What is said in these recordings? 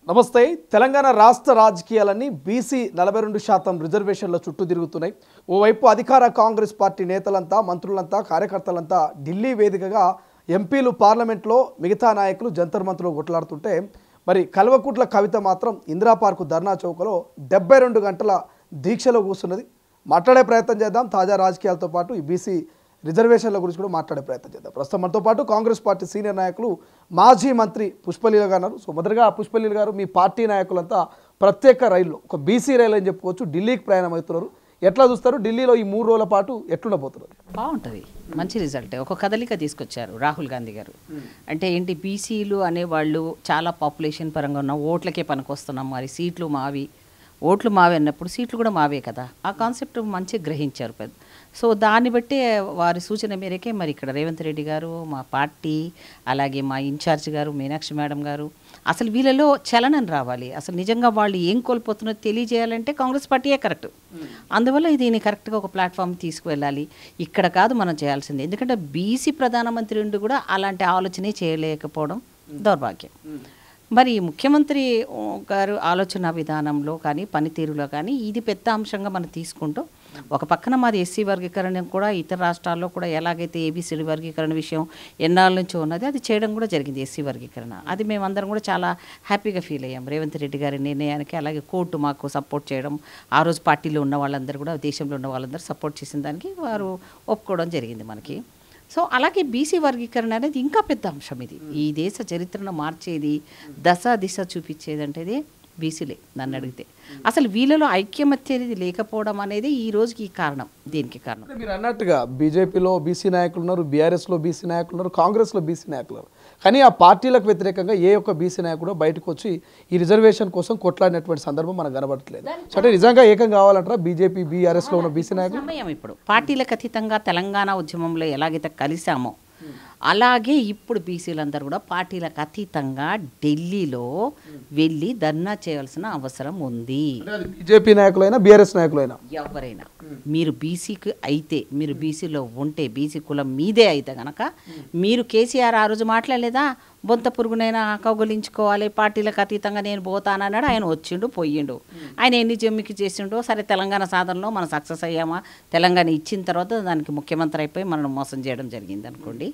నమస్తే. తెలంగాణ రాష్ట్ర రాజకీయాలన్నీ బీసీ 42% రిజర్వేషన్ల చుట్టూ తిరుగుతున్నాయి. ఓవైపు అధికార కాంగ్రెస్ పార్టీ నేతలంతా, మంత్రులంతా, కార్యకర్తలంతా ఢిల్లీ వేదికగా ఎంపీలు పార్లమెంట్లో, మిగతా నాయకులు జంతర్ మంత్రులు కొట్లాడుతుంటే, మరి కల్వకుట్ల కవిత మాత్రం ఇందిరా పార్కు ధర్నా చౌకలో 72 గంటల దీక్షలో కూర్చున్నది. మాట్లాడే ప్రయత్నం చేద్దాం. తాజా రాజకీయాలతో పాటు ఈ బీసీ రిజర్వేషన్ల గురించి కూడా మాట్లాడే ప్రయత్నం చేద్దాం. ప్రస్తుతం మనతో పాటు కాంగ్రెస్ పార్టీ సీనియర్ నాయకులు మాజీ మంత్రి పుష్పలీల గారు ఉన్నారు. సో మొదటగా పుష్పలీల గారు, మీ పార్టీ నాయకులంతా ప్రత్యేక రైల్లో, ఒక బీసీ రైలు అని చెప్పుకోవచ్చు, ఢిల్లీకి ప్రయాణం అవుతున్నారు. ఎట్లా చూస్తారు? ఢిల్లీలో ఈ 3 రోజుల పాటు ఎట్లుండబోతున్నారు? బాగుంటుంది, మంచి రిజల్ట్. ఒక కదలిక తీసుకొచ్చారు రాహుల్ గాంధీ గారు. అంటే ఏంటి, బీసీలు అనేవాళ్ళు చాలా పాపులేషన్ పరంగా ఉన్న ఓట్లకే పనికొస్తున్నాం, మరి సీట్లు మావి, ఓట్లు మావి అన్నప్పుడు సీట్లు కూడా మావే కదా. ఆ కాన్సెప్ట్ మంచిగా గ్రహించారు పెద్ద. సో దాన్ని బట్టి వారి సూచన మేరకే మరి ఇక్కడ రేవంత్ రెడ్డి గారు, మా పార్టీ, అలాగే మా ఇన్ఛార్జ్ గారు మీనాక్షి మేడం గారు, అసలు వీళ్ళలో చలనం రావాలి. అసలు నిజంగా వాళ్ళు ఏం కోల్పోతున్నారో తెలియజేయాలంటే కాంగ్రెస్ పార్టీయే కరెక్ట్. అందువల్ల దీన్ని కరెక్ట్గా ఒక ప్లాట్ఫామ్ తీసుకువెళ్ళాలి. ఇక్కడ కాదు మనం చేయాల్సింది. ఎందుకంటే బీసీ ప్రధానమంత్రి ఉండి కూడా అలాంటి ఆలోచనే చేయలేకపోవడం దౌర్భాగ్యం. మరి ముఖ్యమంత్రి గారు ఆలోచన విధానంలో కానీ, పనితీరులో కానీ ఇది పెద్ద అంశంగా మనం తీసుకుంటూ, ఒక పక్కన మాది ఎస్సీ వర్గీకరణ కూడా ఇతర రాష్ట్రాల్లో కూడా ఎలాగైతే ఏబీసీ వర్గీకరణ విషయం ఎన్నాళ్ళ నుంచో ఉన్నది, అది చేయడం కూడా జరిగింది. ఎస్సీ వర్గీకరణ అది మేమందరం కూడా చాలా హ్యాపీగా ఫీల్ అయ్యాం రేవంత్ రెడ్డి గారి నిర్ణయానికి. అలాగే కోర్టు మాకు సపోర్ట్ చేయడం, ఆ రోజు పార్టీలో ఉన్న వాళ్ళందరూ కూడా, దేశంలో ఉన్న వాళ్ళందరూ సపోర్ట్ చేసిన దానికి వారు ఒప్పుకోవడం జరిగింది మనకి. సో అలాగే బీసీ వర్గీకరణ అనేది ఇంకా పెద్ద అంశం. ఇది ఈ దేశ చరిత్రను మార్చేది, దశ దిశ చూపించేది అంటే ఇది బీసీలే నన్ను అడిగితే. అసలు వీళ్ళలో ఐక్యమత్య అనేది లేకపోవడం అనేది ఈ రోజుకి కారణం. దీనికి కారణం మీరు అన్నట్టుగా బీజేపీలో బీసీ నాయకులు ఉన్నారు, బీఆర్ఎస్లో బీసీ నాయకులు ఉన్నారు, కాంగ్రెస్లో బీసీ నాయకులు ఉన్నారు. కానీ ఆ పార్టీలకు వ్యతిరేకంగా ఏ ఒక్క బీసీ నాయకుడు బయటకు వచ్చి ఈ రిజర్వేషన్ కోసం కొట్లాడినటువంటి సందర్భం మనకు కనబడట్లేదు. అంటే నిజంగా ఏకం కావాలంటారా బీజేపీ బీఆర్ఎస్లో ఉన్న బీసీ నాయకులు? సమయం ఇప్పుడు పార్టీలకు అతీతంగా తెలంగాణ ఉద్యమంలో ఎలాగైతే కలిసామో అలాగే ఇప్పుడు బీసీలందరూ కూడా పార్టీలకు అతీతంగా ఢిల్లీలో వెళ్ళి ధర్నా చేయాల్సిన అవసరం ఉంది. బీజేపీ నాయకులైనా బీఆర్ఎస్ నాయకులైనా ఎవరైనా మీరు బీసీకి అయితే, మీరు బీసీలో ఉంటే, బీసీ కులం మీదే అయితే కనుక, మీరు కేసీఆర్ ఆ రోజు మాట్లాడలేదా, బొంత పురుగునైనా కౌగులించుకోవాలి, పార్టీలకు అతీతంగా నేను పోతానన్నాడు. ఆయన వచ్చిండు, పోయిండు. ఆయన ఎన్ని జమ్మికి చేసిండో. సరే, తెలంగాణ సాధనలో మనం సక్సెస్ అయ్యామా, తెలంగాణ ఇచ్చిన తర్వాత దానికి ముఖ్యమంత్రి అయిపోయి మనం మోసం చేయడం జరిగింది అనుకోండి.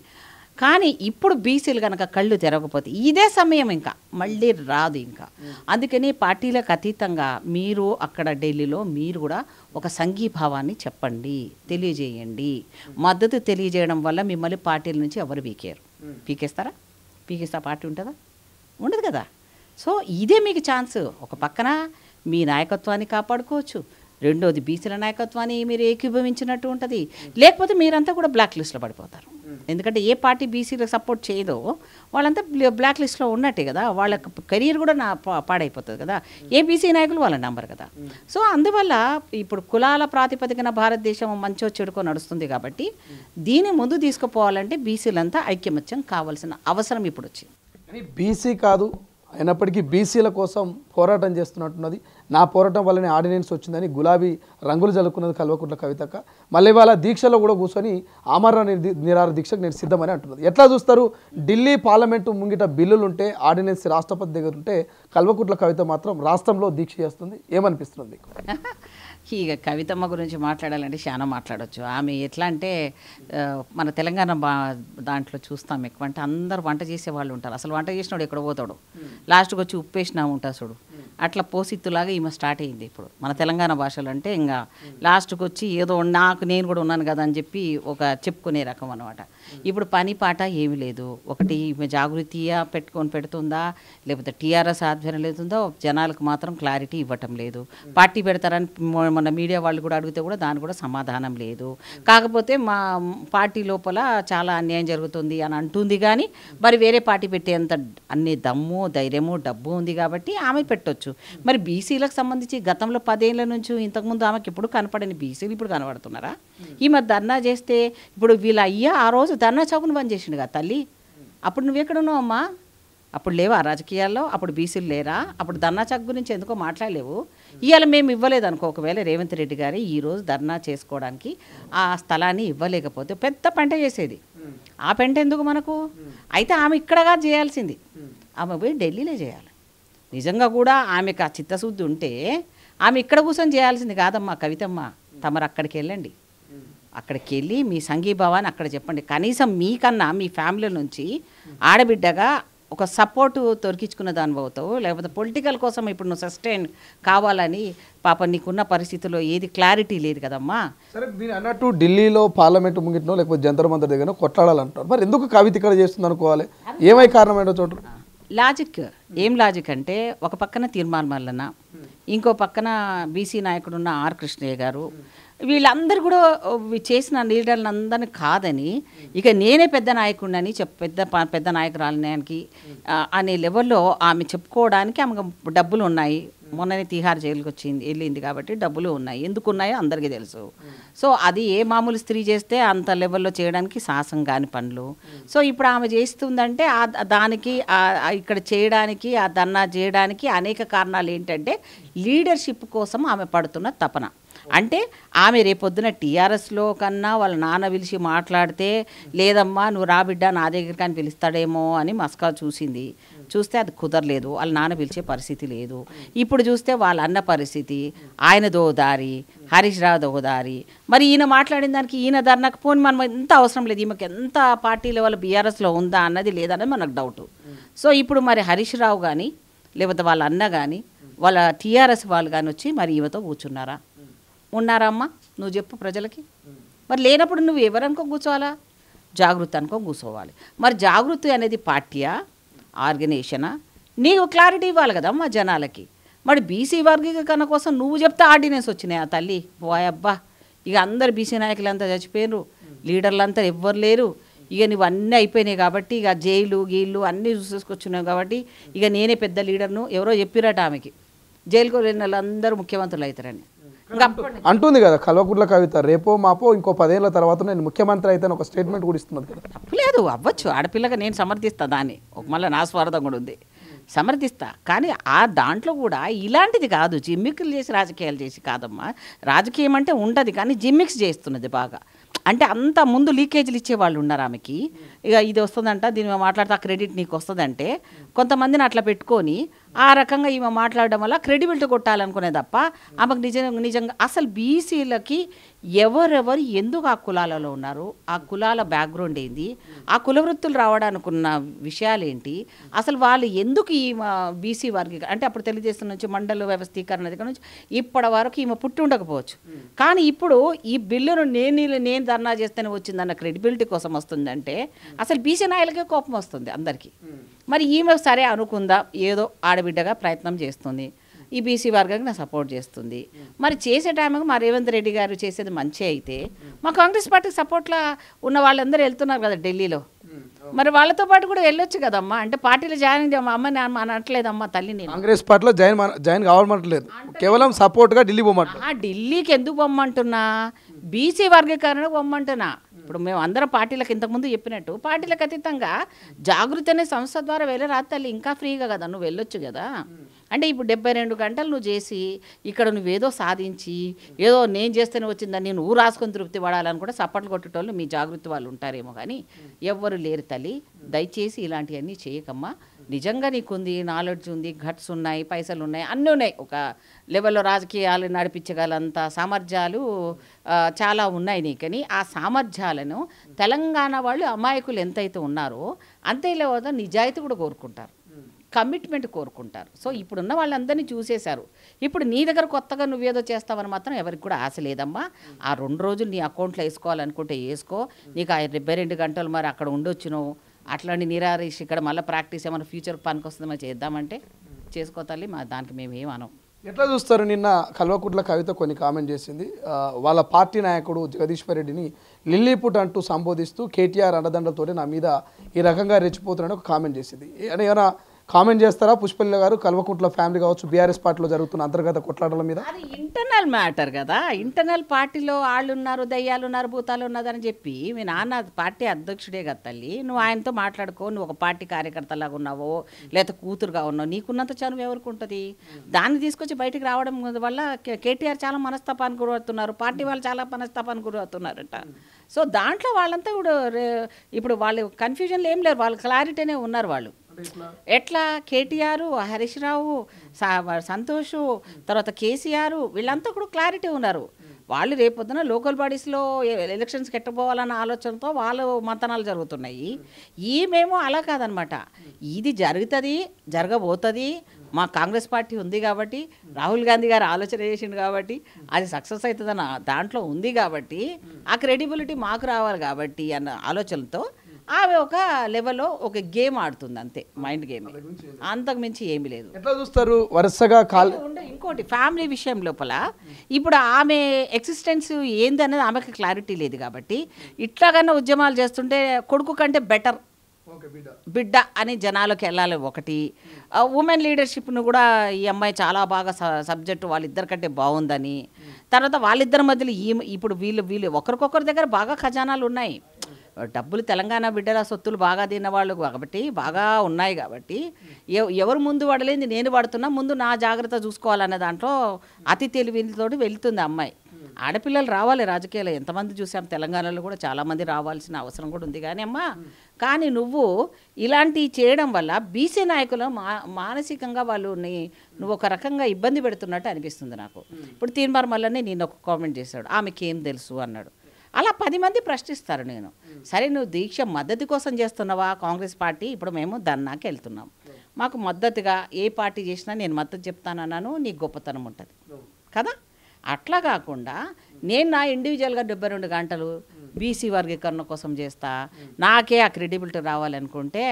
కానీ ఇప్పుడు బీసీలు కనుక కళ్ళు తెరవకపోతే ఇదే సమయం ఇంకా మళ్ళీ రాదు ఇంకా. అందుకని పార్టీలకు అతీతంగా మీరు అక్కడ ఢిల్లీలో మీరు కూడా ఒక సంఘీభావాన్ని చెప్పండి, తెలియజేయండి. మద్దతు తెలియజేయడం వల్ల మిమ్మల్ని పార్టీల నుంచి ఎవరు పీకేరు. పీకేస్తారా? పీకేస్తా పార్టీ ఉంటుందా? ఉండదు కదా. సో ఇదే మీకు ఛాన్స్. ఒక పక్కన మీ నాయకత్వాన్ని కాపాడుకోవచ్చు, రెండోది బీసీల నాయకత్వాన్ని మీరు ఏకీభవించినట్టు ఉంటుంది. లేకపోతే మీరంతా కూడా బ్లాక్ లిస్ట్లో పడిపోతారు. ఎందుకంటే ఏ పార్టీ బీసీలకు సపోర్ట్ చేయదో వాళ్ళంతా బ్లాక్ లిస్ట్లో ఉన్నట్టే కదా. వాళ్ళ కెరీర్ కూడా పాడైపోతుంది కదా. ఏ బీసీ నాయకులు వాళ్ళ నంబర్ కదా. సో అందువల్ల ఇప్పుడు కులాల ప్రాతిపదికన భారతదేశం మంచో చెడుకో నడుస్తుంది కాబట్టి దీన్ని ముందు తీసుకుపోవాలంటే బీసీలంతా ఐక్యమత్యం కావాల్సిన అవసరం ఇప్పుడు వచ్చింది. కానీ బీసీ కాదు అయినప్పటికీ బీసీల కోసం పోరాటం చేస్తున్నట్టున్నది. నా పోరాటం వల్లనే ఆర్డినెన్స్ వచ్చిందని గులాబీ రంగులు జల్లుకున్నది కల్వకుట్ల కవితక్క. మళ్ళీ వాళ్ళ దీక్షలో కూడా కూర్చొని ఆమరణ నిరాహార దీక్షకు నేను సిద్ధమని అంటున్నది. ఎట్లా చూస్తారు? ఢిల్లీ పార్లమెంటు ముంగిట బిల్లులు ఉంటే, ఆర్డినెన్స్ రాష్ట్రపతి దగ్గర ఉంటే, కల్వకుట్ల కవిత మాత్రం రాష్ట్రంలో దీక్ష చేస్తుంది. ఏమనిపిస్తుంది మీకు? ఇక కవితమ్మ గురించి మాట్లాడాలంటే చాలా మాట్లాడవచ్చు. ఆమె ఎట్లా అంటే మన తెలంగాణ దాంట్లో చూస్తాం ఎక్కువ. అంటే అందరు వంట చేసే వాళ్ళు ఉంటారు. అసలు వంట చేసినాడు ఎక్కడ పోతాడు, లాస్ట్కి వచ్చి ఉప్పేసినా ఉంటా చూడు, అట్లా పోసిత్తులాగా ఈమె స్టార్ట్ అయ్యింది ఇప్పుడు మన తెలంగాణ భాషలో. అంటే ఇంకా లాస్ట్కి వచ్చి ఏదో నేను కూడా ఉన్నాను కదా అని చెప్పి ఒక చెప్పుకునే రకం అనమాట. ఇప్పుడు పని పాట ఏమి లేదు. ఒకటి ఈమె జాగృతిగా పెడుతుందా, లేకపోతే టీఆర్ఎస్ ఆధ్వర్యం లేతుందో జనాలకు మాత్రం క్లారిటీ ఇవ్వటం లేదు. పార్టీ పెడతారని మన మీడియా వాళ్ళు కూడా అడిగితే కూడా దానికి కూడా సమాధానం లేదు. కాకపోతే మా పార్టీ లోపల చాలా అన్యాయం జరుగుతుంది అని అంటుంది. కానీ మరి వేరే పార్టీ పెట్టేంత అన్ని దమ్ము, ధైర్యము, డబ్బు ఉంది కాబట్టి ఆమె పెట్టొచ్చు. మరి బీసీలకు సంబంధించి గతంలో 10 ఏళ్ల నుంచి ఇంతకుముందు ఆమెకి ఎప్పుడు కనపడని బీసీలు ఇప్పుడు కనబడుతున్నారా? ఈ మరి ధర్నా చేస్తే ఇప్పుడు వీళ్ళ అయ్యా ఆ రోజు ధర్నా చౌకను బంద్ చేసిండు కదా తల్లి. అప్పుడు నువ్వెక్కడున్నావు అమ్మా? అప్పుడు లేవా రాజకీయాల్లో? అప్పుడు బీసీలు లేరా? అప్పుడు ధర్నా చౌక్ గురించి ఎందుకో మాట్లాడలేవు. ఇవాళ మేము ఇవ్వలేదు అనుకో, ఒకవేళ రేవంత్ రెడ్డి గారు ఈరోజు ధర్నా చేసుకోవడానికి ఆ స్థలాన్ని ఇవ్వలేకపోతే పెద్ద పంట చేసేది. ఆ పెంట ఎందుకు మనకు? అయితే ఆమె ఇక్కడగా చేయాల్సింది, ఆమె పోయి ఢిల్లీలో చేయాలి. నిజంగా కూడా ఆమెకు ఆ చిత్తశుద్ధి ఉంటే ఆమె ఇక్కడ కూర్చొని చేయాల్సింది కాదమ్మా కవితమ్మ, తమరు అక్కడికి వెళ్ళండి, అక్కడికి వెళ్ళి మీ సంఘీభావాన్ని అక్కడ చెప్పండి. కనీసం మీకన్నా మీ ఫ్యామిలీ నుంచి ఆడబిడ్డగా ఒక సపోర్టు దొరికించుకున్న దాని అవుతావు. లేకపోతే పొలిటికల్ కోసం ఇప్పుడు నువ్వు సస్టైన్ కావాలని పాప నీకున్న పరిస్థితుల్లో ఏది క్లారిటీ లేదు కదమ్మా. సరే మీరు అన్నట్టు ఢిల్లీలో పార్లమెంట్ ముంగిటనో లేకపోతే జంతర్ మంతర్ దగ్గర కొట్లాడాలంటారు, మరి ఎందుకు కవిత ఇక్కడ చేస్తుంది అనుకోవాలి? ఏమై కారణం ఏంటో చోటు లాజిక్ ఏం లాజిక్ అంటే ఒక పక్కన తీర్మాన్ మల్లన్న, ఇంకో పక్కన బీసీ నాయకుడు ఉన్న ఆర్ కృష్ణయ్య గారు, వీళ్ళందరూ కూడా చేసిన లీడర్లు అందరినీ కాదని ఇక నేనే పెద్ద నాయకుడిని పెద్ద నాయకురాలకి అనే లెవెల్లో ఆమె చెప్పుకోవడానికి ఆమెకు డబ్బులు ఉన్నాయి. మొన్ననే తిహార్ జైలుకి వెళ్ళింది కాబట్టి డబ్బులు ఉన్నాయి. ఎందుకు ఉన్నాయో అందరికీ తెలుసు. సో అది ఏ మామూలు స్త్రీ చేస్తే అంత లెవెల్లో చేయడానికి సాహసం కాని పనులు. సో ఇప్పుడు ఆమె చేస్తుందంటే దానికి ఇక్కడ చేయడానికి ఆ ధర్నా చేయడానికి అనేక కారణాలు ఏంటంటే లీడర్షిప్ కోసం ఆమె పడుతున్న తపన. అంటే ఆమె రేపొద్దున టీఆర్ఎస్లో కన్నా వాళ్ళ నాన్న పిలిచి మాట్లాడితే లేదమ్మా నువ్వు రా బిడ్డ నా దగ్గర కానీ పిలుస్తాడేమో అని మస్కా చూస్తే అది కుదరలేదు, వాళ్ళ నాన్న పిలిచే పరిస్థితి లేదు. ఇప్పుడు చూస్తే వాళ్ళ అన్న పరిస్థితి, ఆయన దోదారి, హరీష్ రావు దోదారి. మరి ఈయన మాట్లాడిన దానికి ఈయన ధర్నాకు పోని మనం ఎంత అవసరం లేదు, ఈమెకి ఎంత పార్టీ లెవెల్ బీఆర్ఎస్లో ఉందా అన్నది లేదన్నది మనకు డౌట్. సో ఇప్పుడు మరి హరీష్ రావు కానీ లేకపోతే వాళ్ళ అన్న కానీ వాళ్ళ టీఆర్ఎస్ వాళ్ళు కానీ వచ్చి మరి ఈమెతో కూర్చున్నారా? ఉన్నారా అమ్మా? నువ్వు చెప్పు ప్రజలకి. మరి లేనప్పుడు నువ్వు ఎవరనుకో కూర్చోవాలా? జాగృతి అనుకో కూర్చోవాలి. మరి జాగృతి అనేది పార్టీయా ఆర్గనైజేషనా? నీకు క్లారిటీ ఇవ్వాలి కదమ్మా జనాలకి. మరి బీసీ వర్గీకరణ కోసం నువ్వు చెప్తే ఆర్డినెన్స్ వచ్చినాయి ఆ తల్లి పోయబ్బా. ఇక అందరు బీసీ నాయకులంతా చచ్చిపోయినారు, లీడర్లంతా ఎవ్వరు లేరు. ఇక నువ్వు అన్నీ అయిపోయినాయి కాబట్టి ఇక జైలు గీళ్ళు అన్నీ చూసుకొచ్చున్నావు కాబట్టి ఇక నేనే పెద్ద లీడర్ను. ఎవరో చెప్పిరట ఆమెకి జైలుకు వెళ్ళిన వాళ్ళందరూ ముఖ్యమంత్రులు అవుతారని అంటుంది కదా కల్వకుంట్ల కవిత. రేపో మాపో ఇంకో 10 ఏళ్ల తర్వాత నేను ముఖ్యమంత్రి అయితే ఒక స్టేట్మెంట్ కూడా ఇస్తున్నది కదా. తప్పులేదు, అవ్వచ్చు. ఆడపిల్లగా నేను సమర్థిస్తా దాన్ని. మళ్ళీ నా స్వార్థం కూడా ఉంది, సమర్థిస్తా. కానీ ఆ దాంట్లో కూడా ఇలాంటిది కాదు, జిమ్మిక్లు చేసి రాజకీయాలు చేసి కాదమ్మా. రాజకీయం అంటే ఉంటుంది కానీ జిమ్మిక్స్ చేస్తున్నది బాగా. అంటే అంత ముందు లీకేజీలు ఇచ్చేవాళ్ళు ఉన్నారు ఆమెకి. ఇక ఇది వస్తుందంట, దీని మీద మాట్లాడితే ఆ క్రెడిట్ నీకు వస్తుందంటే కొంతమందిని అట్లా పెట్టుకొని ఆ రకంగా ఈమె మాట్లాడడం వల్ల క్రెడిబిలిటీ కొట్టాలనుకునే తప్ప ఆమెకు నిజంగా అసలు బీసీలకి ఎవరెవరు ఎందుకు ఆ కులాలలో ఉన్నారు, ఆ కులాల బ్యాక్గ్రౌండ్ ఏంది, ఆ కుల వృత్తులు రావడానికి ఉన్న విషయాలు ఏంటి, అసలు వాళ్ళు ఎందుకు ఈ బీసీ వారికి అంటే అప్పుడు తెలుగుదేశం నుంచి మండల వ్యవస్థీకరణ దగ్గర నుంచి ఇప్పటి వరకు ఈమె పుట్టి ఉండకపోవచ్చు. కానీ ఇప్పుడు ఈ బిల్లును నేను ధర్నా చేస్తేనే వచ్చిందన్న క్రెడిబిలిటీ కోసం వస్తుందంటే అసలు బీసీ నాయకులకే కోపం వస్తుంది అందరికీ. మరి ఈమె సరే అనుకుందా, ఏదో ఆడబిడ్డగా ప్రయత్నం చేస్తుంది, ఈ బీసీ వర్గానికి నా సపోర్ట్ చేస్తుంది. మరి చేసే టైంకి మా రేవంత్ రెడ్డి గారు చేసేది మంచి అయితే మా కాంగ్రెస్ పార్టీకి సపోర్ట్లా ఉన్న వాళ్ళందరూ వెళ్తున్నారు కదా ఢిల్లీలో, మరి వాళ్ళతో పాటు కూడా వెళ్ళొచ్చు కదమ్మా. అంటే పార్టీలో జాయిన్ అమ్మ అనట్లేదమ్మా తల్లి, నేను కాంగ్రెస్ పార్టీలో జాయిన్ కావాలమంటలేదు, కేవలం సపోర్ట్గా ఢిల్లీ పోమంటున్నా. ఢిల్లీకి ఎందుకు పొమ్మంటున్నా, బీసీ వర్గీకరణకు పొమ్మంటున్నా. ఇప్పుడు మేము అందరం పార్టీలకు ఇంతకుముందు చెప్పినట్టు పార్టీలకు అతీతంగా జాగృతి అనే సంస్థ ద్వారా వెళ్ళి తల్లి ఇంకా ఫ్రీగా కదా నువ్వు వెళ్ళొచ్చు కదా. అంటే ఇప్పుడు 72 గంటలు నువ్వు చేసి ఇక్కడ నువ్వేదో సాధించి ఏదో నేను చేస్తేనే వచ్చిందని నువ్వు రాసుకొని తృప్తి పడాలని కూడా సప్పట్లు కొట్టేటోళ్ళు మీ జాగృతి వాళ్ళు ఉంటారేమో కానీ ఎవ్వరు లేరు తల్లి. దయచేసి ఇలాంటివన్నీ చేయకమ్మా. నిజంగా నీకుంది, నాలెడ్జ్ ఉంది, ఘట్స్ ఉన్నాయి, పైసలు ఉన్నాయి, అన్నీ ఉన్నాయి. ఒక లెవెల్లో రాజకీయాలు నడిపించగలంత సామర్థ్యాలు చాలా ఉన్నాయి నీకని ఆ సామర్థ్యాలను తెలంగాణ వాళ్ళు అమాయకులు ఎంతైతే ఉన్నారో అంతే లేవో నిజాయితీ కూడా కోరుకుంటారు, కమిట్మెంట్ కోరుకుంటారు. సో ఇప్పుడున్న వాళ్ళందరినీ చూసేశారు. ఇప్పుడు నీ దగ్గర కొత్తగా నువ్వేదో చేస్తావని మాత్రం ఎవరికి కూడా ఆశ లేదమ్మా. ఆ 2 రోజులు నీ అకౌంట్లో వేసుకోవాలనుకుంటే వేసుకో. నీకు ఆ 72 గంటలు మరి అక్కడ ఉండొచ్చు నువ్వు అట్లాంటి నిరారేసి ఇక్కడ మళ్ళీ ప్రాక్టీస్ ఏమైనా ఫ్యూచర్ పనికి వస్తుందో చేద్దామంటే చేసుకోతాలి. మా దానికి మేము ఏమనం. ఎట్లా చూస్తారు? నిన్న కల్వకుంట్ల కవిత కొన్ని కామెంట్ చేసింది. వాళ్ళ పార్టీ నాయకుడు జగదీశ్వర్ రెడ్డిని లిల్లీపుట్ అంటూ సంబోధిస్తూ కేటీఆర్ అండదండలతోటి నా మీద ఈ రకంగా రెచ్చిపోతున్నాడని ఒక కామెంట్ చేసింది. ఏమైనా కామెంట్ చేస్తారా పుష్పల్లి గారు? కల్వకుంట్ల ఫ్యామిలీ కావచ్చు, బీఆర్ఎస్ పార్టీలో జరుగుతున్న అంతర్గత కొట్లాటల మీద. అది ఇంటర్నల్ మ్యాటర్ కదా. ఇంటర్నల్ పార్టీలో వాళ్ళు ఉన్నారు, దయ్యాలు ఉన్నారు, భూతాలు ఉన్నదని చెప్పి మీ నాన్న పార్టీ అధ్యక్షుడే కదా తల్లి. నువ్వు ఆయనతో మాట్లాడుకో. నువ్వు ఒక పార్టీ కార్యకర్తలాగా ఉన్నావో లేకపోతే కూతురుగా ఉన్నావు, నీకున్నంత చనువు ఎవరికి ఉంటుంది? దాన్ని తీసుకొచ్చి బయటికి రావడం వల్ల కేటీఆర్ చాలా మనస్తాపానికి గురవుతున్నారు, పార్టీ వాళ్ళు చాలా మనస్తాపానికి గురవుతున్నారట. సో దాంట్లో వాళ్ళంతా ఇప్పుడు వాళ్ళు కన్ఫ్యూజన్లో ఏం లేరు, వాళ్ళు క్లారిటీనే ఉన్నారు వాళ్ళు. ఎట్లా కేటీఆర్, హరీష్ రావు, సంతోష్, తర్వాత కేసీఆర్ వీళ్ళంతా కూడా క్లారిటీ ఉన్నారు. వాళ్ళు రేపొద్దున లోకల్ బాడీస్లో ఎలక్షన్స్కి ఎట్టబోవాలన్న ఆలోచనతో వాళ్ళు మంతనాలు జరుగుతున్నాయి. ఈమేమో అలా కాదనమాట. ఇది జరుగుతుంది, జరగబోతుంది, మా కాంగ్రెస్ పార్టీ ఉంది కాబట్టి, రాహుల్ గాంధీ గారు ఆలోచన చేసిండు కాబట్టి, అది సక్సెస్ అవుతుందన్న దాంట్లో ఉంది కాబట్టి, ఆ క్రెడిబిలిటీ మాకు రావాలి కాబట్టి అన్న ఆలోచనతో ఆమె ఒక లెవెల్లో ఒక గేమ్ ఆడుతుంది అంతే, మైండ్ గేమ్, అంతకు మించి ఏమీ లేదు. ఎట్లా చూస్తారు వరుసగా ఇంకోటి ఫ్యామిలీ విషయం లోపల ఇప్పుడు ఆమె ఎగ్జిస్టెన్స్ ఏంది అనేది ఆమెకి క్లారిటీ లేదు కాబట్టి ఇట్లాగన్నా ఉద్యమాలు చేస్తుంటే కొడుకు కంటే బెటర్ బిడ్డ అని జనాలకు వెళ్ళాలి. ఒకటి ఉమెన్ లీడర్షిప్ను కూడా ఈ అమ్మాయి చాలా బాగా సబ్జెక్టు వాళ్ళిద్దరికంటే బాగుందని, తర్వాత వాళ్ళిద్దరి మధ్యలో ఇప్పుడు వీళ్ళు ఒకరికొకరి దగ్గర బాగా ఖజానాలు ఉన్నాయి, డబ్బులు తెలంగాణ బిడ్డల సొత్తులు బాగా తిన్నవాళ్ళు కాబట్టి బాగా ఉన్నాయి కాబట్టి ఎవరు ముందు పడలేంది నేను పడుతున్నా, ముందు నా జాగ్రత్త చూసుకోవాలనే దాంట్లో అతి తెలివితోటి వెళ్తుంది అమ్మాయి. ఆడపిల్లలు రావాలి రాజకీయాలు, ఎంతమంది చూసాం తెలంగాణలో కూడా చాలామంది రావాల్సిన అవసరం కూడా ఉంది. కానీ అమ్మా, కానీ నువ్వు ఇలాంటివి చేయడం వల్ల బీసీ నాయకులు మానసికంగా నువ్వు ఒక రకంగా ఇబ్బంది పెడుతున్నట్టు అనిపిస్తుంది నాకు. ఇప్పుడు తీన్మార్ మల్లనే నేను ఒక కామెంట్ చేశాడు, ఆమెకేం తెలుసు అన్నాడు. అలా 10 మంది ప్రశ్నిస్తారు. నేను సరే నువ్వు దీక్ష మద్దతు కోసం చేస్తున్నావా కాంగ్రెస్ పార్టీ, ఇప్పుడు మేము ధర్నాకి వెళ్తున్నాం, మాకు మద్దతుగా ఏ పార్టీ చేసినా నేను మద్దతు చెప్తానన్నాను, నీకు గొప్పతనం ఉంటుంది కదా. అట్లా కాకుండా నేను నా ఇండివిజువల్గా 72 గంటలు బీసీ వర్గీకరణ కోసం చేస్తా, నాకే ఆ క్రెడిబిలిటీ రావాలనుకుంటే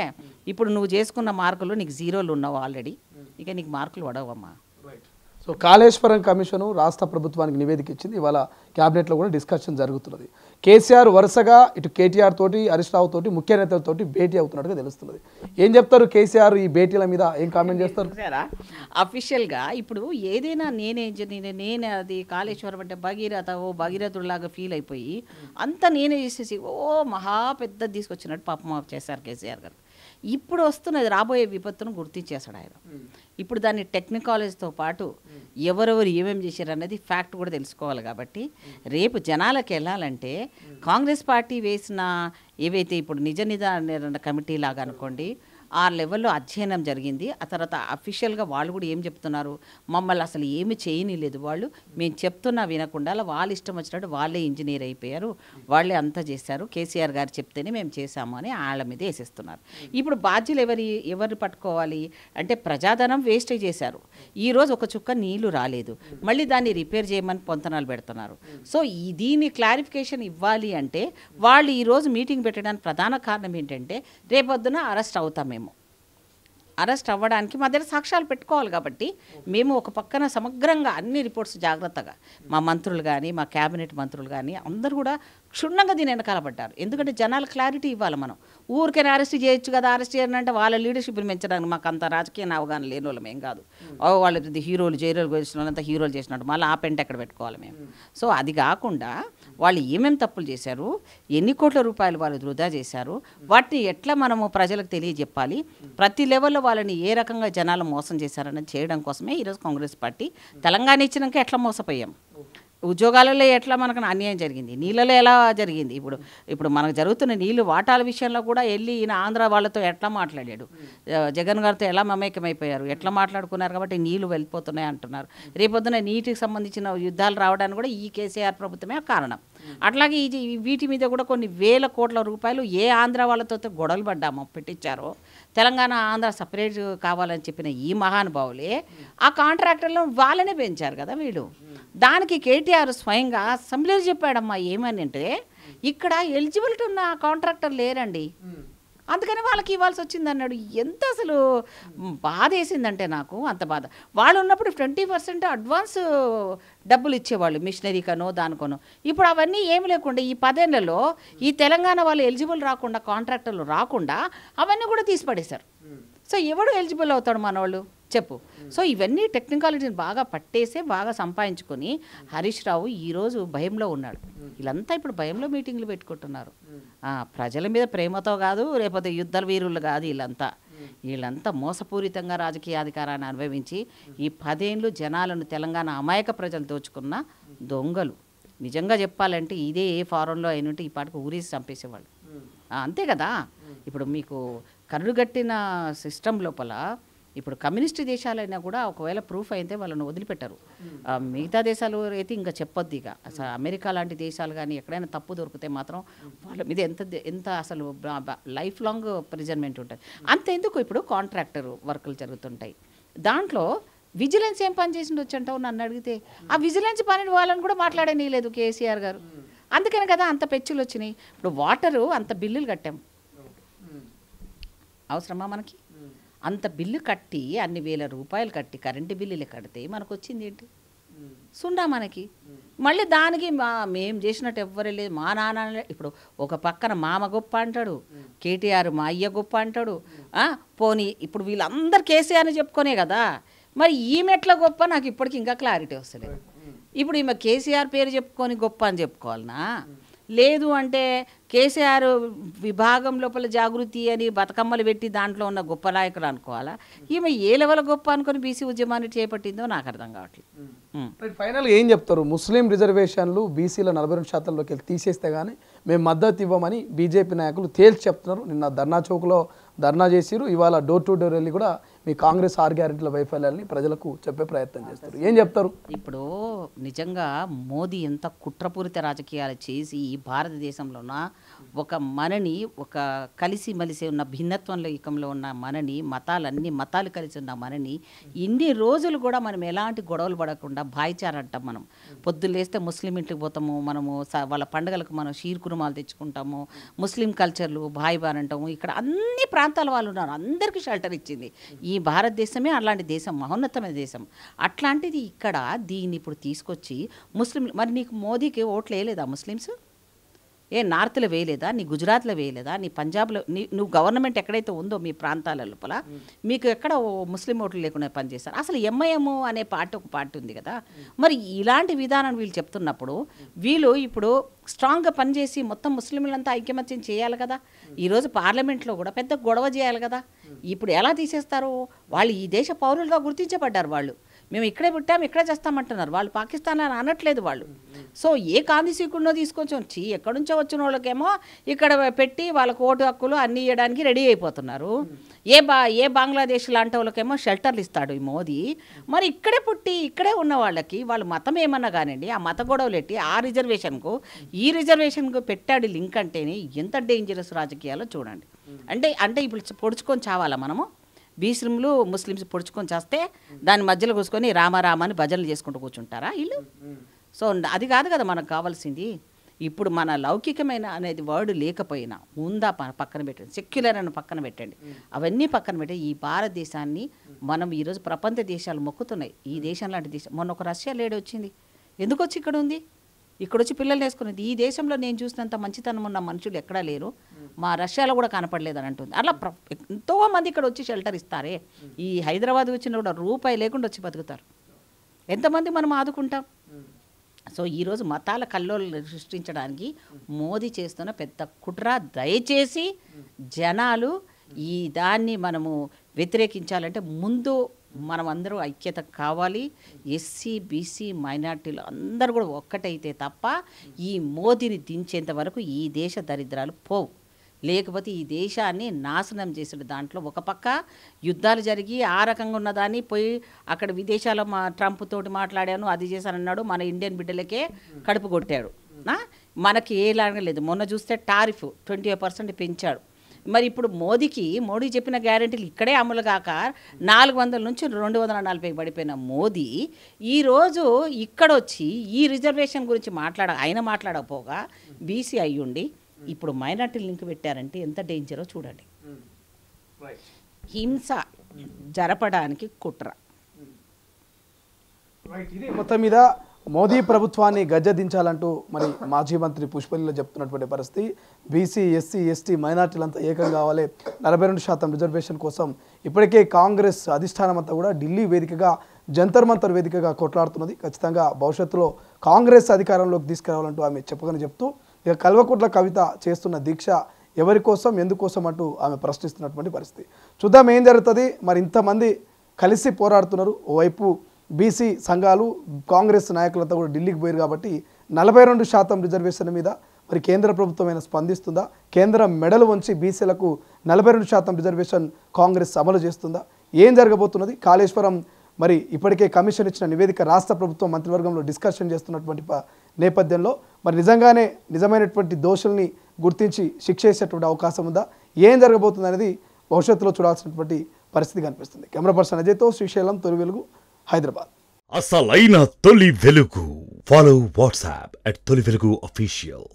ఇప్పుడు నువ్వు చేసుకున్న మార్కులు నీకు 0లు ఉన్నావు ఆల్రెడీ, ఇక నీకు మార్కులు పడవమ్మా. సో కాళేశ్వరం కమిషను రాష్ట్ర ప్రభుత్వానికి నివేదిక ఇచ్చింది. ఇవాళ క్యాబినెట్లో కూడా డిస్కషన్ జరుగుతున్నది. కేసీఆర్ వరుసగా ఇటు కేటీఆర్ తోటి, హరీష్ రావు తోటి, ముఖ్య నేతలతోటి భేటీ అవుతున్నట్టుగా తెలుస్తున్నది. ఏం చెప్తారు కేసీఆర్ ఈ భేటీల మీద, ఏం కామెంట్ చేస్తారు? అఫీషియల్గా ఇప్పుడు ఏదైనా నేను అది కాళేశ్వరం అంటే భగీరథుడిలాగా ఫీల్ అయిపోయి అంతా నేనే చేసేసి మహా పెద్ద తీసుకొచ్చినట్టు పాపం చేశారు కేసీఆర్ గారు. ఇప్పుడు వస్తున్నది రాబోయే విపత్తును గుర్తించేశాడు ఆయన. ఇప్పుడు దాన్ని టెక్నికాలజీతో పాటు ఎవరెవరు ఏమేమి చేశారు అనేది ఫ్యాక్ట్ కూడా తెలుసుకోవాలి. కాబట్టి రేపు జనాలకు వెళ్ళాలంటే కాంగ్రెస్ పార్టీ వేసిన ఏవైతే ఇప్పుడు నిజ నిదాన కమిటీ లాగా అనుకోండి, ఆ లెవెల్లో అధ్యయనం జరిగింది. ఆ తర్వాత అఫీషియల్గా వాళ్ళు కూడా ఏం చెప్తున్నారు, మమ్మల్ని అసలు ఏమి చేయనిలేదు, వాళ్ళు మేము చెప్తున్నా వినకుండా వాళ్ళ ఇష్టం వచ్చినట్టు వాళ్ళే ఇంజనీర్ అయిపోయారు, వాళ్ళే అంతా చేశారు, కేసీఆర్ గారు చెప్తేనే మేము చేశాము అని వాళ్ళ మీద వేసేస్తున్నారు. ఇప్పుడు బాధ్యులు ఎవరు పట్టుకోవాలి అంటే ప్రజాధనం వేస్ట్ చేశారు. ఈరోజు ఒక చుక్క నీళ్లు రాలేదు, మళ్ళీ దాన్ని రిపేర్ చేయమని పొంతనాలు పెడుతున్నారు. సో దీని క్లారిఫికేషన్ ఇవ్వాలి అంటే వాళ్ళు ఈరోజు మీటింగ్ పెట్టడానికి ప్రధాన కారణం ఏంటంటే రేపొద్దున అరెస్ట్ అవుతాం. మేము అరెస్ట్ అవ్వడానికి మా దగ్గర సాక్ష్యాలు పెట్టుకోవాలి కాబట్టి మేము ఒక పక్కన సమగ్రంగా అన్ని రిపోర్ట్స్ జాగ్రత్తగా మా మంత్రులు కానీ మా క్యాబినెట్ మంత్రులు కానీ అందరూ కూడా క్షుణ్ణంగా దీని వెనకాల పడ్డారు. ఎందుకంటే జనాలు క్లారిటీ ఇవ్వాలి. మనం ఊరికైనా అరెస్ట్ చేయొచ్చు కదా, అరెస్ట్ చేయాలంటే వాళ్ళ లీడర్షిప్ని పెంచడానికి మాకు అంత రాజకీయ అవగాహన లేని వాళ్ళం ఏం కాదు. వాళ్ళు హీరోలు జైలు చేసిన వాళ్ళంతా హీరోలు చేసినట్టు మళ్ళీ ఆ పెంట ఎక్కడ పెట్టుకోవాలి మేము. సో అది కాకుండా వాళ్ళు ఏమేమి తప్పులు చేశారు, ఎన్ని కోట్ల రూపాయలు వాళ్ళు వృధా చేశారు, వాటిని ఎట్లా మనము ప్రజలకు తెలియజెప్పాలి, ప్రతి లెవెల్లో వాళ్ళని ఏ రకంగా జనాలు మోసం చేశారని చేయడం కోసమే ఈరోజు కాంగ్రెస్ పార్టీ తెలంగాణ ఇచ్చినాక ఎట్లా మోసపోయాం, ఉద్యోగాలలో ఎట్లా మనకు అన్యాయం జరిగింది, నీళ్ళలో ఎలా జరిగింది, ఇప్పుడు మనకు జరుగుతున్న నీళ్ళు వాటాల విషయంలో కూడా వెళ్ళి ఈయన ఆంధ్ర వాళ్ళతో ఎట్లా మాట్లాడాడు, జగన్ గారితో ఎలా మమేకమైపోయారు, ఎట్లా మాట్లాడుకున్నారు కాబట్టి నీళ్లు వెళ్ళిపోతున్నాయి అంటున్నారు. రేపొద్దున నీటికి సంబంధించిన యుద్ధాలు రావడానికి కూడా ఈ కేసీఆర్ ప్రభుత్వమే కారణం. అట్లాగే వీటి మీద కూడా కొన్ని వేల కోట్ల రూపాయలు ఏ ఆంధ్ర వాళ్ళతో గొడవలు పడ్డామో పెట్టించారో, తెలంగాణ ఆంధ్ర సపరేట్ కావాలని చెప్పిన ఈ మహానుభావులే ఆ కాంట్రాక్టర్లను వాళ్ళనే పెంచారు కదా వీళ్ళు. దానికి కేటీఆర్ స్వయంగా అసెంబ్లీలో చెప్పాడమ్మా ఏమని అంటే ఇక్కడ ఎలిజిబిలిటీ ఉన్న కాంట్రాక్టర్ లేరండి, అందుకని వాళ్ళకి ఇవ్వాల్సి వచ్చింది అన్నాడు. ఎంత అసలు బాధ వేసిందంటే నాకు, అంత బాధ. వాళ్ళు ఉన్నప్పుడు 20% అడ్వాన్స్ డబ్బులు ఇచ్చేవాళ్ళు మిషనరీకనో దానికోనో. ఇప్పుడు అవన్నీ ఏమి లేకుండా ఈ 10 ఏళ్లలో ఈ తెలంగాణ వాళ్ళు ఎలిజిబుల్ రాకుండా, కాంట్రాక్టర్లు రాకుండా అవన్నీ కూడా తీసి పడేశారు. సో ఎవడు ఎలిజిబుల్ అవుతాడు మనవాళ్ళు చెప్పు. సో ఇవన్నీ టెక్నికాలిటీని బాగా పట్టేసే బాగా సంపాదించుకొని హరీష్ రావు ఈరోజు భయంలో ఉన్నాడు. వీళ్ళంతా ఇప్పుడు భయంలో మీటింగ్లు పెట్టుకుంటున్నారు. ప్రజల మీద ప్రేమతో కాదు, రేపొద్దు యుద్ధాల వీరులు కాదు, వీళ్ళంతా మోసపూరితంగా రాజకీయ అధికారాన్ని అనుభవించి ఈ 10 ఏళ్ళు జనాలను తెలంగాణ అమాయక ప్రజలు దోచుకున్న దొంగలు. నిజంగా చెప్పాలంటే ఇదే ఏ ఫారంలో అయినట్టు ఈ పాటికి ఊరేసి చంపేసేవాళ్ళు. అంతే కదా. ఇప్పుడు మీకు కరుడుగట్టిన సిస్టమ్ లోపల ఇప్పుడు కమ్యూనిస్ట్ దేశాలైనా కూడా ఒకవేళ ప్రూఫ్ అయితే వాళ్ళని వదిలిపెట్టరు. మిగతా దేశాలు అయితే ఇంకా చెప్పొద్దు. ఇక అసలు అమెరికా లాంటి దేశాలు కానీ ఎక్కడైనా తప్పు దొరికితే మాత్రం వాళ్ళ మీద ఎంత అసలు లైఫ్ లాంగ్ ప్రిజన్మెంట్ ఉంటుంది. అంతెందుకు ఇప్పుడు కాంట్రాక్టర్ వర్కులు జరుగుతుంటాయి, దాంట్లో విజిలెన్స్ ఏం పని చేసి వచ్చంటావు నన్ను అడిగితే. ఆ విజిలెన్స్ పని వాళ్ళని కూడా మాట్లాడనీయలేదు కేసీఆర్ గారు. అందుకని కదా అంత పెచ్చులు వచ్చినాయి. ఇప్పుడు వాటరు అంత బిల్లులు కట్టాం, అవసరమా మనకి? అంత బిల్లు కట్టి అన్ని వేల రూపాయలు కట్టి కరెంటు బిల్లులు కడితే మనకు వచ్చింది ఏంటి? సుండా మనకి. మళ్ళీ దానికి మేము చేసినట్టు ఎవ్వరే లేదు. మా నాన్న ఇప్పుడు ఒక పక్కన మామ గొప్ప అంటాడు, కేటీఆర్ మా అయ్య గొప్ప అంటాడు. పోనీ ఇప్పుడు వీళ్ళందరూ కేసీఆర్ని చెప్పుకోనే కదా, మరి ఈమె ఎట్లా గొప్ప నాకు ఇప్పటికి ఇంకా క్లారిటీ వస్తలేదు. ఇప్పుడు ఈమె కేసీఆర్ పేరు చెప్పుకొని గొప్ప అని చెప్పుకోవాలనా? లేదు అంటే కేసీఆర్ విభాగం లోపల జాగృతి అని బతుకమ్మలు పెట్టి దాంట్లో ఉన్న గొప్ప నాయకులు అనుకోవాలా? ఈమె ఏ లెవెల్ గొప్ప అనుకొని బీసీ ఉద్యమాన్ని చేపట్టిందో నాకు అర్థం కావట్లేదు. ఫైనల్గా ఏం చెప్తారు? ముస్లిం రిజర్వేషన్లు బీసీల 42% తీసేస్తే కానీ మేము మద్దతు ఇవ్వమని బీజేపీ నాయకులు తేల్చి చెప్తున్నారు. నిన్న ధర్నా చౌక్లో ధర్నా చేసిరు, ఇవాళ డోర్ టు డోర్ వెళ్ళి కూడా మీ కాంగ్రెస్ 6 గ్యారెంటీల వైఫల్యాన్ని ప్రజలకు చెప్పే ప్రయత్నం చేస్తారు. ఏం చెప్తారు? ఇప్పుడు నిజంగా మోదీ ఎంత కుట్రపూరిత రాజకీయాలు చేసి ఈ భారతదేశంలోన ఒక మనని, ఒక కలిసి మలిసి ఉన్న భిన్నత్వంలో ఏకంలో ఉన్న మనని, మతాలు కలిసి ఉన్న మనని ఇన్ని రోజులు కూడా మనం ఎలాంటి గొడవలు పడకుండా భాయిచార అంటాం. మనం పొద్దులేస్తే ముస్లిం ఇంటికి పోతాము, మనము వాళ్ళ పండుగలకు మనం షీర్ కురుమాలు తెచ్చుకుంటాము, ముస్లిం కల్చర్లు భాయ్ బాన్ అంటాము. ఇక్కడ అన్ని ప్రాంతాల వాళ్ళు ఉన్నారు, అందరికీ షెల్టర్ ఇచ్చింది ఈ భారతదేశమే. అలాంటి దేశం, మహోన్నతమైన దేశం. అట్లాంటిది ఇక్కడ దీన్ని ఇప్పుడు తీసుకొచ్చి ముస్లిం, మరి నీకు మోదీకి ఓట్లు వేయలేదా ముస్లిమ్స్? ఏ నార్త్లో వేయలేదా? నీ గుజరాత్లో వేయలేదా? నీ పంజాబ్లో నువ్వు గవర్నమెంట్ ఎక్కడైతే ఉందో మీ ప్రాంతాల లోపల మీకు ఎక్కడ ముస్లిం ఓట్లు లేకుండా పనిచేస్తారు? అసలు ఎంఐఎం అనే పార్టీ ఒక పార్టీ ఉంది కదా. మరి ఇలాంటి విధానం వీళ్ళు చెప్తున్నప్పుడు వీళ్ళు ఇప్పుడు స్ట్రాంగ్గా పనిచేసి మొత్తం ముస్లింలంతా ఐకమత్యం చేయాలి కదా. ఈరోజు పార్లమెంట్లో కూడా పెద్ద గొడవ చేయాలి కదా. ఇప్పుడు ఎలా తీసేస్తారు? వాళ్ళు ఈ దేశ పౌరులుగా గుర్తించబడ్డారు. వాళ్ళు మేము ఇక్కడే పుట్టాం, ఇక్కడే చేస్తామంటున్నారు. వాళ్ళు పాకిస్తాన్ అని అనట్లేదు వాళ్ళు. సో ఏ కాందిసీకుడినో తీసుకొచ్చి వచ్చి ఎక్కడి నుంచో వచ్చిన వాళ్ళకేమో ఇక్కడ పెట్టి వాళ్ళకు ఓటు హక్కులు అన్నీ ఇవ్వడానికి రెడీ అయిపోతున్నారు. ఏ బంగ్లాదేశ్ లాంటి వాళ్ళకేమో షెల్టర్లు ఇస్తాడు ఈ మోదీ. మరి ఇక్కడే పుట్టి ఇక్కడే ఉన్న వాళ్ళకి వాళ్ళు మతం ఏమన్నా కానివ్వండి, ఆ మత గొడవలు పెట్టి ఆ రిజర్వేషన్కు ఈ రిజర్వేషన్కు పెట్టాడు లింక్ అంటేనే ఎంత డేంజరస్ రాజకీయాలో చూడండి. అంటే ఇప్పుడు పొడుచుకొని చావాలా మనము? బీసీలు ముస్లిమ్స్ పొడుచుకొని చేస్తే దాని మధ్యలో కూర్చుకొని రామారామాని భజనలు చేసుకుంటూ కూర్చుంటారా వీళ్ళు? సో అది కాదు కదా మనకు కావాల్సింది. ఇప్పుడు మన లౌకికమైన అనేది వర్డ్ లేకపోయినా ఉందా పక్కన పెట్టండి, సెక్యులర్ అని పక్కన పెట్టండి, అవన్నీ పక్కన పెట్టి ఈ భారతదేశాన్ని మనం ఈరోజు ప్రపంచ దేశాలు మొక్కుతున్నాయి. ఈ దేశం లాంటి దేశం, మొన్న ఒక రష్యా లేడీ వచ్చింది, ఎందుకు వచ్చి ఇక్కడ ఉంది? ఇక్కడ వచ్చి పిల్లలు వేసుకునేది. ఈ దేశంలో నేను చూసినంత మంచితనం ఉన్న మనుషులు ఎక్కడా లేరు, మా రష్యాలో కూడా కనపడలేదని అంటుంది. అలా ఎంతోమంది ఇక్కడ వచ్చి షెల్టర్ ఇస్తారే. ఈ హైదరాబాద్ వచ్చిన కూడా రూపాయి లేకుండా వచ్చి బతుకుతారు. ఎంతమంది మనం ఆదుకుంటాం? సో ఈరోజు మతాల కల్లోలు సృష్టించడానికి మోదీ చేస్తున్న పెద్ద కుట్ర. దయచేసి జనాలు ఈ దాన్ని మనము వ్యతిరేకించాలంటే ముందు మనం అందరూ ఐక్యత కావాలి. ఎస్సీ బీసీ మైనార్టీలు అందరూ కూడా ఒక్కటైతే తప్ప ఈ మోదీని దించేంత వరకు ఈ దేశ దరిద్రాలు పోవు. లేకపోతే ఈ దేశాన్ని నాశనం చేసిన దాంట్లో ఒక పక్క యుద్ధాలు జరిగి ఆ రకంగా ఉన్నదాన్ని పోయి అక్కడ విదేశాల్లో ట్రంప్ తోటి మాట్లాడాను, అది చేశానన్నాడు, మన ఇండియన్ బిడ్డలకే కడుపు కొట్టాడు. మనకి ఏలాగా లేదు. మొన్న చూస్తే టారిఫ్ 20% పెంచాడు. మరి ఇప్పుడు మోడీ చెప్పిన గ్యారెంటీలు ఇక్కడే అమలు కాక 400 నుంచి 240 పడిపోయిన మోదీ ఈరోజు ఇక్కడొచ్చి ఈ రిజర్వేషన్ గురించి ఆయన మాట్లాడకపోగా బీసీ అయ్యుండి ఇప్పుడు మైనార్టీ లింక్ పెట్టారంటే ఎంత డేంజరో చూడండి. హింస జరపడానికి కుట్ర. మొత్తం మీద మోదీ ప్రభుత్వాన్ని గద్దెదించాలంటూ మరి మాజీ మంత్రి పుష్పలీలో చెప్తున్నటువంటి పరిస్థితి. బీసీ ఎస్సీ ఎస్టీ మైనార్టీలంతా ఏకం కావాలి, 42% రిజర్వేషన్ కోసం ఇప్పటికే కాంగ్రెస్ అధిష్టానం అంతా కూడా ఢిల్లీ వేదికగా జంతర్ మంతర్ వేదికగా కొట్లాడుతున్నది. ఖచ్చితంగా భవిష్యత్తులో కాంగ్రెస్ అధికారంలోకి తీసుకురావాలంటూ ఆమె చెప్పకని చెప్తూ ఇక కల్వకుంట్ల కవిత చేస్తున్న దీక్ష ఎవరి కోసం ఎందుకోసం అంటూ ఆమె ప్రశ్నిస్తున్నటువంటి పరిస్థితి. చూద్దాం ఏం జరుగుతుంది. మరి ఇంతమంది కలిసి పోరాడుతున్నారు. ఓవైపు బీసీ సంఘాలు కాంగ్రెస్ నాయకులంతా కూడా ఢిల్లీకి పోయారు కాబట్టి 42% రిజర్వేషన్ మీద మరి కేంద్ర ప్రభుత్వం అయినా స్పందిస్తుందా? కేంద్రం మెడలు వంచి బీసీలకు 42% రిజర్వేషన్ కాంగ్రెస్ అమలు చేస్తుందా? ఏం జరగబోతున్నది? కాళేశ్వరం మరి ఇప్పటికే కమిషన్ ఇచ్చిన నివేదిక రాష్ట్ర ప్రభుత్వం మంత్రివర్గంలో డిస్కషన్ చేస్తున్నటువంటి నేపథ్యంలో మరి నిజమైనటువంటి దోషుల్ని గుర్తించి శిక్ష వేసేటువంటి అవకాశం ఉందా? ఏం జరగబోతుంది అనేది భవిష్యత్తులో చూడాల్సినటువంటి పరిస్థితి కనిపిస్తుంది. కెమెరా పర్సన్ అజయ్తో శ్రీశైలం, తొలి వెలుగు, హైదరాబాద్. అసలైన తొలి వెలుగు. ఫాలో వాట్సాప్ @తొలి వెలుగు official.